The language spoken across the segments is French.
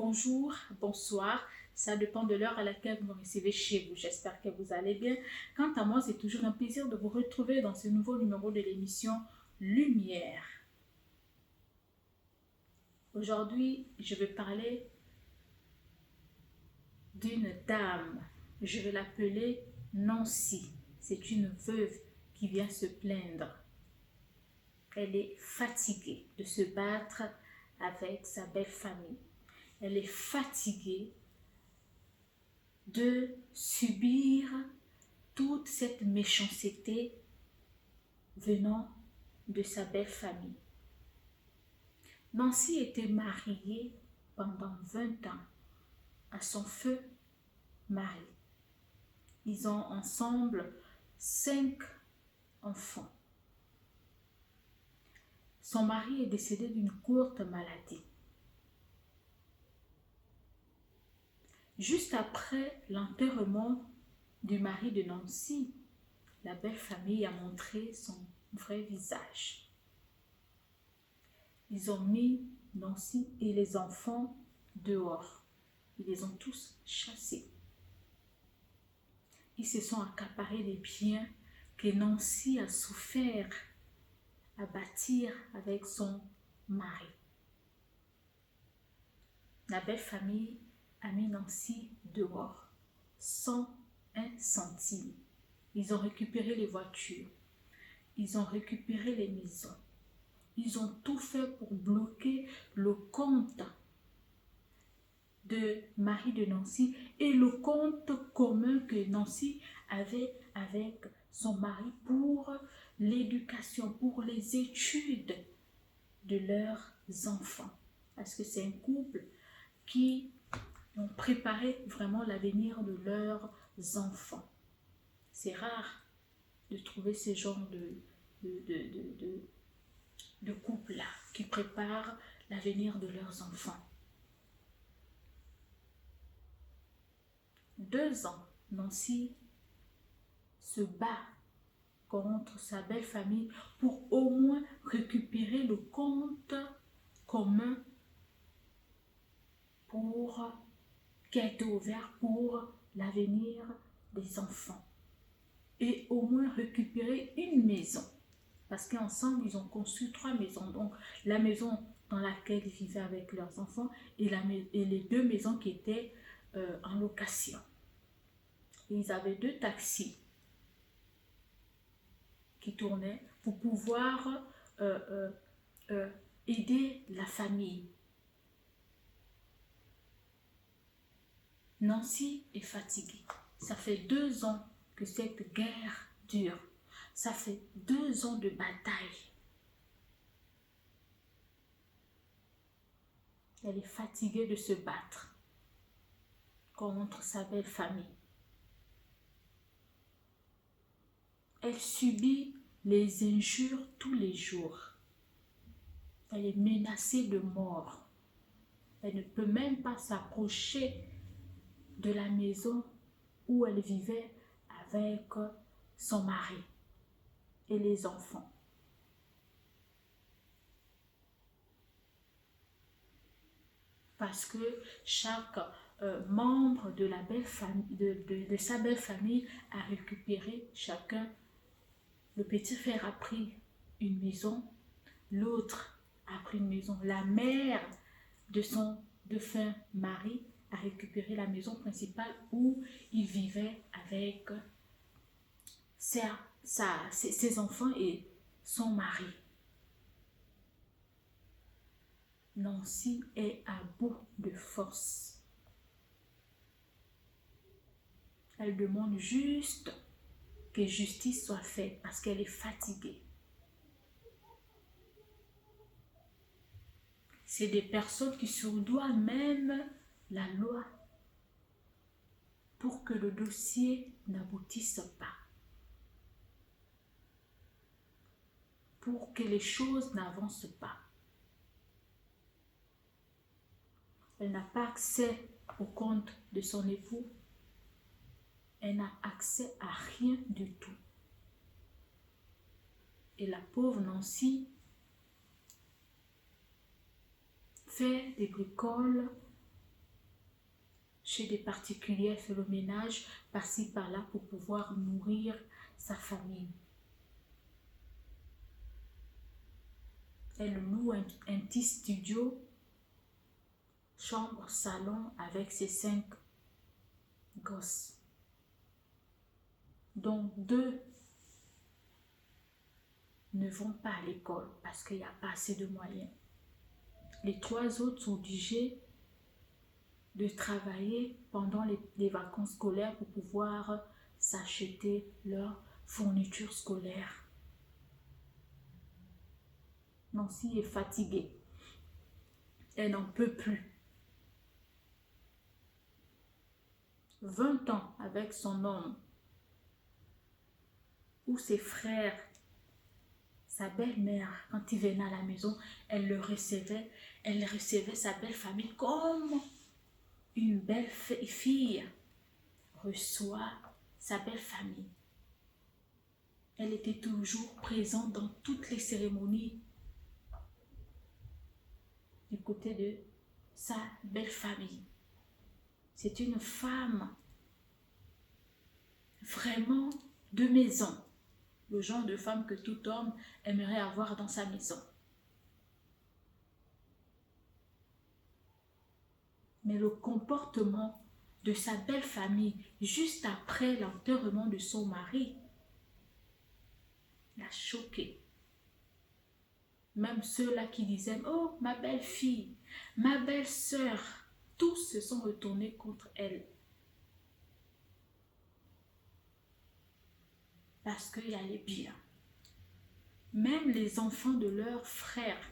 bonjour, bonsoir. Ça dépend de l'heure à laquelle vous me recevez chez vous. J'espère que vous allez bien. Quant à moi, c'est toujours un plaisir de vous retrouver dans ce nouveau numéro de l'émission Lumière. Aujourd'hui, je vais parler d'une dame. Je vais l'appeler Nancy. C'est une veuve qui vient se plaindre. Elle est fatiguée de se battre avec sa belle famille. Elle est fatiguée de subir toute cette méchanceté venant de sa belle famille. Nancy était mariée pendant 20 ans à son feu mari. Ils ont ensemble 5 enfants. Son mari est décédé d'une courte maladie. Juste après l'enterrement du mari de Nancy, la belle famille a montré son vrai visage. Ils ont mis Nancy et les enfants dehors. Ils les ont tous chassés. Ils se sont accaparés les biens que Nancy a souffert à bâtir avec son mari. La belle famille a mis Nancy dehors sans un centime. Ils ont récupéré les voitures, ils ont récupéré les maisons, ils ont tout fait pour bloquer le compte de mari de Nancy et le compte commun que Nancy avait avec son mari pour l'éducation, pour les études de leurs enfants. Parce que c'est un couple qui ont préparé vraiment l'avenir de leurs enfants. C'est rare de trouver ce genre de couple-là qui préparent l'avenir de leurs enfants. 2 ans, Nancy se bat contre sa belle famille pour au moins récupérer le compte commun qui a été ouvert pour l'avenir des enfants et au moins récupérer une maison parce qu'ensemble ils ont construit 3 maisons, donc la maison dans laquelle ils vivaient avec leurs enfants et les 2 maisons qui étaient en location. Et ils avaient 2 taxis qui tournaient pour pouvoir aider la famille. Nancy est fatiguée. Ça fait 2 ans que cette guerre dure. Ça fait 2 ans de bataille. Elle est fatiguée de se battre contre sa belle famille. Elle subit les injures tous les jours. Elle est menacée de mort. Elle ne peut même pas s'approcher de la maison où elle vivait avec son mari et les enfants. Parce que chaque membre de la belle famille, de sa belle famille a récupéré chacun. Le petit frère a pris une maison, l'autre a pris une maison. La mère de son défunt mari a récupéré la maison principale où il vivait avec ses enfants et son mari. Nancy est à bout de force. Elle demande juste que justice soit faite parce qu'elle est fatiguée. C'est des personnes qui surdoivent même la loi pour que le dossier n'aboutisse pas, pour que les choses n'avancent pas. Elle n'a pas accès au compte de son époux. Elle n'a accès à rien du tout. Et la pauvre Nancy fait des bricoles chez des particuliers, elle fait le ménage par-ci par-là pour pouvoir nourrir sa famille. Elle loue un petit studio, chambre, salon avec ses 5 gosses. Donc 2 ne vont pas à l'école parce qu'il n'y a pas assez de moyens. Les 3 autres sont obligés de travailler pendant les vacances scolaires pour pouvoir s'acheter leur fourniture scolaire. Nancy est fatiguée. Elle n'en peut plus. 20 ans avec son homme, ou ses frères, sa belle-mère, quand il venait à la maison, elle recevait sa belle famille comme une belle fille reçoit sa belle famille. Elle était toujours présente dans toutes les cérémonies du côté de sa belle famille. C'est une femme vraiment de maison, le genre de femme que tout homme aimerait avoir dans sa maison. Mais le comportement de sa belle famille juste après l'enterrement de son mari l'a choquée. Même ceux-là qui disaient « Oh, ma belle-fille, ma belle-sœur », tous se sont retournés contre elle. Parce qu'il allait bien. Même les enfants de leurs frères,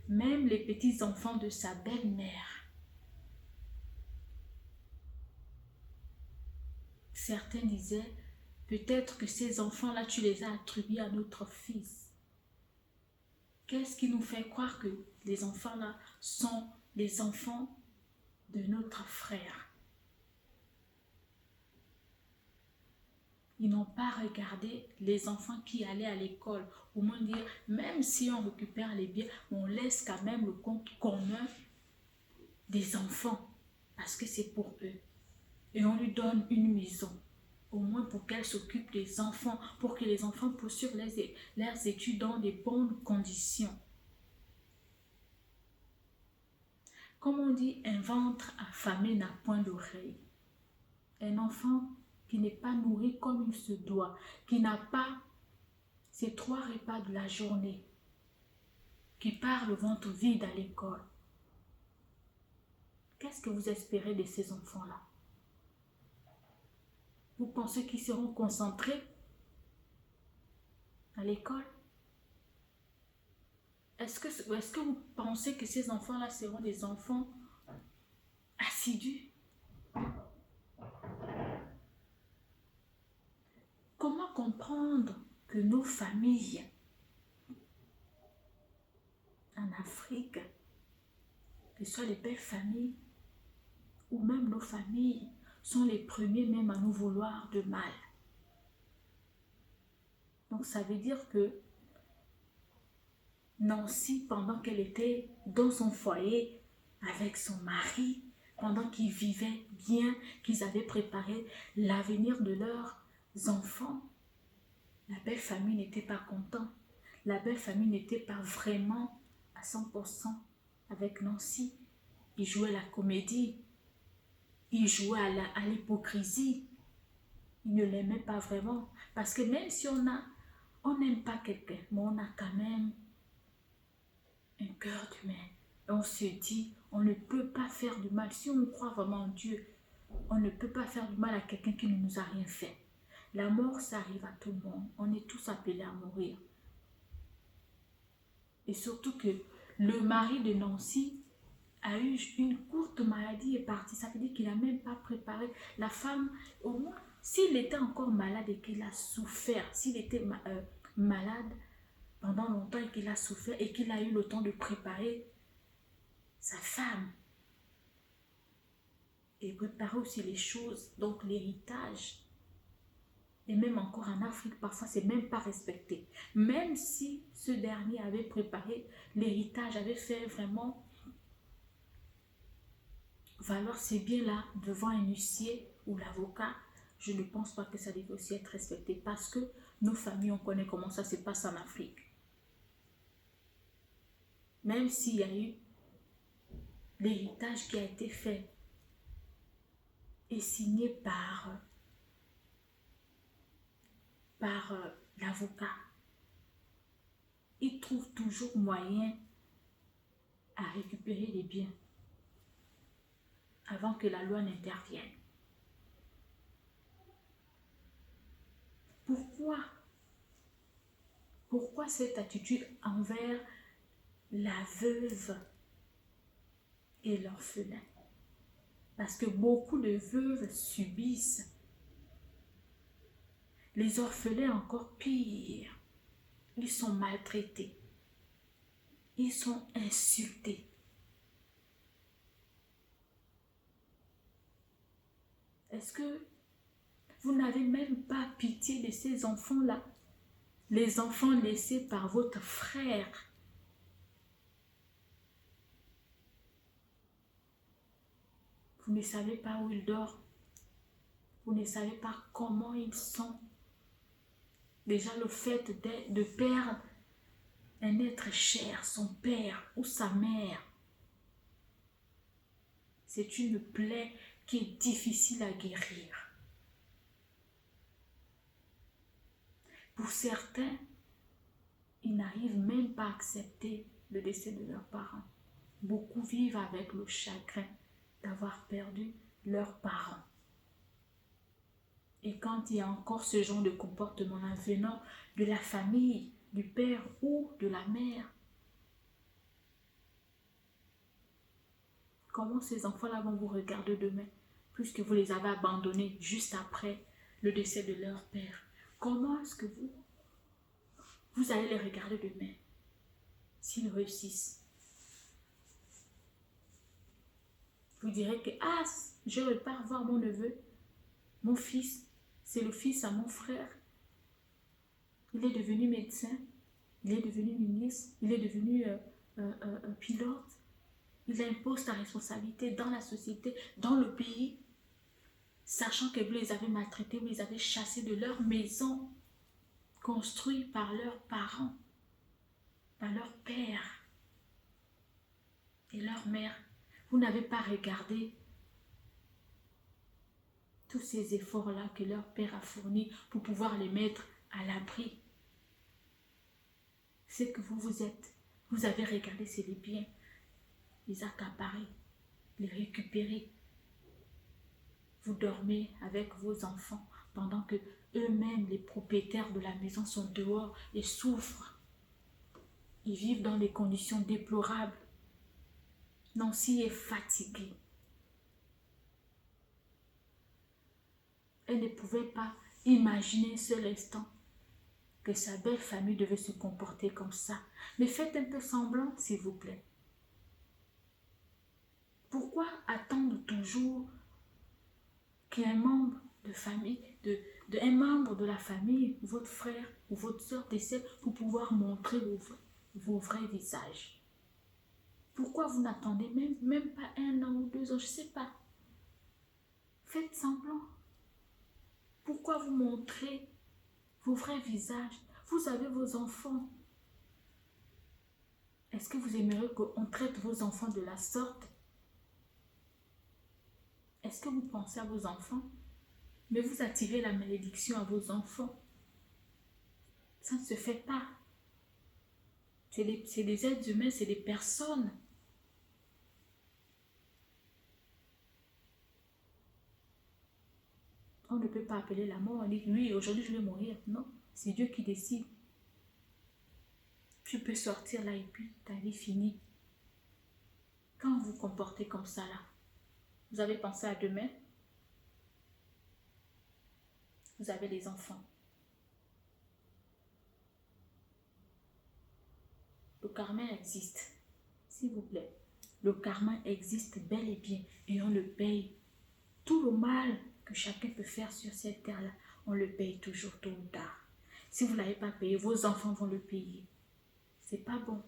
même les petits-enfants de sa belle-mère, certains disaient, peut-être que ces enfants-là, tu les as attribués à notre fils. Qu'est-ce qui nous fait croire que les enfants-là sont les enfants de notre frère? Ils n'ont pas regardé les enfants qui allaient à l'école. Au moins dire, même si on récupère les biens, on laisse quand même le compte commun des enfants. Parce que c'est pour eux. Et on lui donne une maison. Au moins pour qu'elle s'occupe des enfants. Pour que les enfants poursuivent leurs études dans de bonnes conditions. Comme on dit, un ventre affamé n'a point d'oreille. Un enfant qui n'est pas nourri comme il se doit, qui n'a pas ses 3 repas de la journée, qui part le ventre vide à l'école. Qu'est-ce que vous espérez de ces enfants-là? Vous pensez qu'ils seront concentrés à l'école? Est-ce que vous pensez que ces enfants-là seront des enfants assidus? Comment comprendre que nos familles en Afrique, que ce soit les belles familles ou même nos familles, sont les premiers même à nous vouloir de mal? Donc ça veut dire que Nancy, pendant qu'elle était dans son foyer avec son mari, pendant qu'ils vivaient bien, qu'ils avaient préparé l'avenir de leurs enfants, la belle famille n'était pas contente. La belle famille n'était pas vraiment à 100% avec Nancy. Ils jouaient la comédie. Ils jouaient à l'hypocrisie. Ils ne l'aimaient pas vraiment. Parce que même si on n'aime pas quelqu'un, mais on a quand même un cœur d'humain. Et on se dit, on ne peut pas faire du mal. Si on croit vraiment en Dieu, on ne peut pas faire du mal à quelqu'un qui ne nous a rien fait. La mort, ça arrive à tout le monde. On est tous appelés à mourir. Et surtout que le mari de Nancy a eu une courte maladie et est parti. Ça veut dire qu'il n'a même pas préparé. La femme, au moins, s'il était encore malade et qu'il a souffert, s'il était malade pendant longtemps et qu'il a souffert et qu'il a eu le temps de préparer sa femme et préparer aussi les choses, donc l'héritage. Et même encore en Afrique, parfois, c'est même pas respecté. Même si ce dernier avait préparé l'héritage, avait fait vraiment valoir ces biens-là devant un huissier ou l'avocat, je ne pense pas que ça devait aussi être respecté parce que nos familles, on connaît comment ça se passe en Afrique. Même s'il y a eu l'héritage qui a été fait et signé par l'avocat, il trouve toujours moyen à récupérer les biens avant que la loi n'intervienne. Pourquoi cette attitude envers la veuve et l'orphelin? Parce que beaucoup de veuves subissent. Les orphelins encore pire. Ils sont maltraités. Ils sont insultés. Est-ce que vous n'avez même pas pitié de ces enfants-là? Les enfants laissés par votre frère. Vous ne savez pas où ils dorment. Vous ne savez pas comment ils sont. Déjà le fait de perdre un être cher, son père ou sa mère, c'est une plaie qui est difficile à guérir. Pour certains, ils n'arrivent même pas à accepter le décès de leurs parents. Beaucoup vivent avec le chagrin d'avoir perdu leurs parents. Et quand il y a encore ce genre de comportement venant de la famille, du père ou de la mère, comment ces enfants-là vont vous regarder demain, puisque vous les avez abandonnés juste après le décès de leur père? Comment est-ce que vous allez les regarder demain s'ils réussissent? Vous direz que je repars voir mon neveu, mon fils, c'est le fils à mon frère. Il est devenu médecin, il est devenu ministre, il est devenu pilote. Il a un poste à responsabilité dans la société, dans le pays, sachant que vous les avez maltraités, vous les avez chassés de leur maison, construite par leurs parents, par leur père et leur mère. Vous n'avez pas regardé tous ces efforts-là que leur père a fournis pour pouvoir les mettre à l'abri. C'est que vous êtes. Vous avez regardé, c'est les biens, les accaparer, les récupérer. Vous dormez avec vos enfants pendant que eux-mêmes, les propriétaires de la maison, sont dehors et souffrent. Ils vivent dans des conditions déplorables. Nancy est fatiguée. Elle ne pouvait pas imaginer un seul instant que sa belle famille devait se comporter comme ça. Mais faites un peu semblant, s'il vous plaît. Pourquoi attendre toujours qu'un membre de famille, un membre de la famille, votre frère ou votre soeur décède pour pouvoir montrer vos vrais visages? Pourquoi vous n'attendez même pas 1 an ou 2 ans, je ne sais pas. Faites semblant. Pourquoi vous montrez vos vrais visages? Vous avez vos enfants. Est-ce que vous aimeriez qu'on traite vos enfants de la sorte? Est-ce que vous pensez à vos enfants? Mais vous attirez la malédiction à vos enfants. Ça ne se fait pas. C'est des êtres humains, c'est des personnes. On ne peut pas appeler la mort. On dit, oui, aujourd'hui je vais mourir. Non, c'est Dieu qui décide. Tu peux sortir là et puis ta vie finie. Quand vous vous comportez comme ça là, vous avez pensé à demain? Vous avez des enfants. Le karma existe. S'il vous plaît. Le karma existe bel et bien. Et on le paye. Tout le mal que chacun peut faire sur cette terre-là, on le paye toujours tôt ou tard. Si vous ne l'avez pas payé, vos enfants vont le payer. C'est pas bon.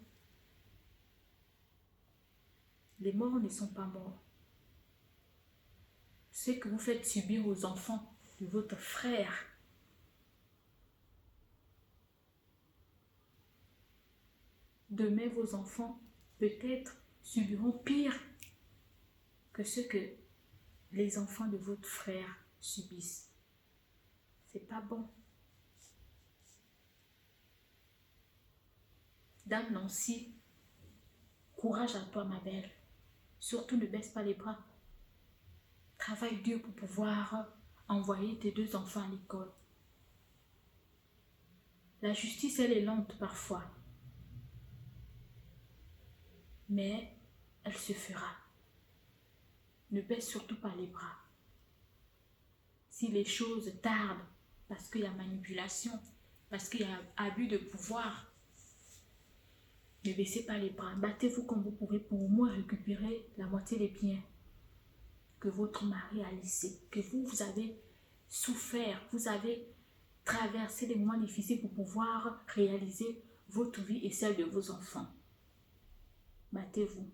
Les morts ne sont pas morts. ce que vous faites subir aux enfants de votre frère. Demain, vos enfants, peut-être, subiront pire que ce que les enfants de votre frère subissent. C'est pas bon. Dame Nancy, courage à toi, ma belle. Surtout ne baisse pas les bras. Travaille dur pour pouvoir envoyer tes 2 enfants à l'école. La justice, elle est lente parfois. Mais elle se fera. Ne baisse surtout pas les bras. Si les choses tardent, parce qu'il y a manipulation, parce qu'il y a abus de pouvoir, ne baissez pas les bras. Battez-vous comme vous pourrez pour au moins récupérer la moitié des biens que votre mari a laissés, que vous avez souffert, vous avez traversé des moments difficiles pour pouvoir réaliser votre vie et celle de vos enfants. Battez-vous.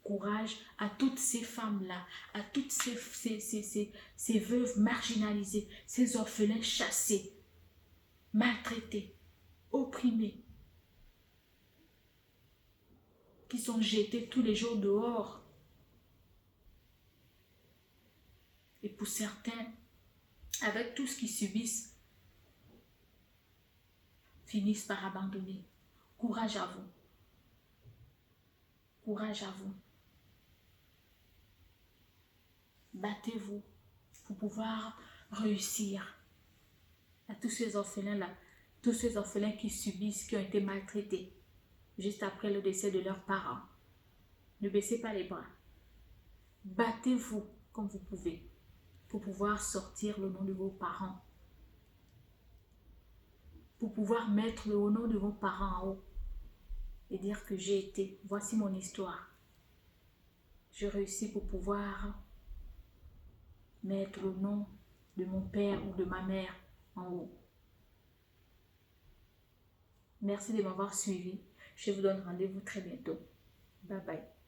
Courage à toutes ces femmes-là, à toutes ces veuves marginalisées, ces orphelins chassés, maltraités, opprimés, qui sont jetés tous les jours dehors. Et pour certains, avec tout ce qu'ils subissent, finissent par abandonner. Courage à vous. Courage à vous. Battez-vous pour pouvoir réussir. À tous ces orphelins-là, tous ces orphelins qui subissent, qui ont été maltraités juste après le décès de leurs parents. Ne baissez pas les bras. Battez-vous comme vous pouvez pour pouvoir sortir le nom de vos parents. Pour pouvoir mettre le nom de vos parents en haut et dire que j'ai été, voici mon histoire. Je réussis pour pouvoir mettre le nom de mon père ou de ma mère en haut. Merci de m'avoir suivi. Je vous donne rendez-vous très bientôt. Bye bye.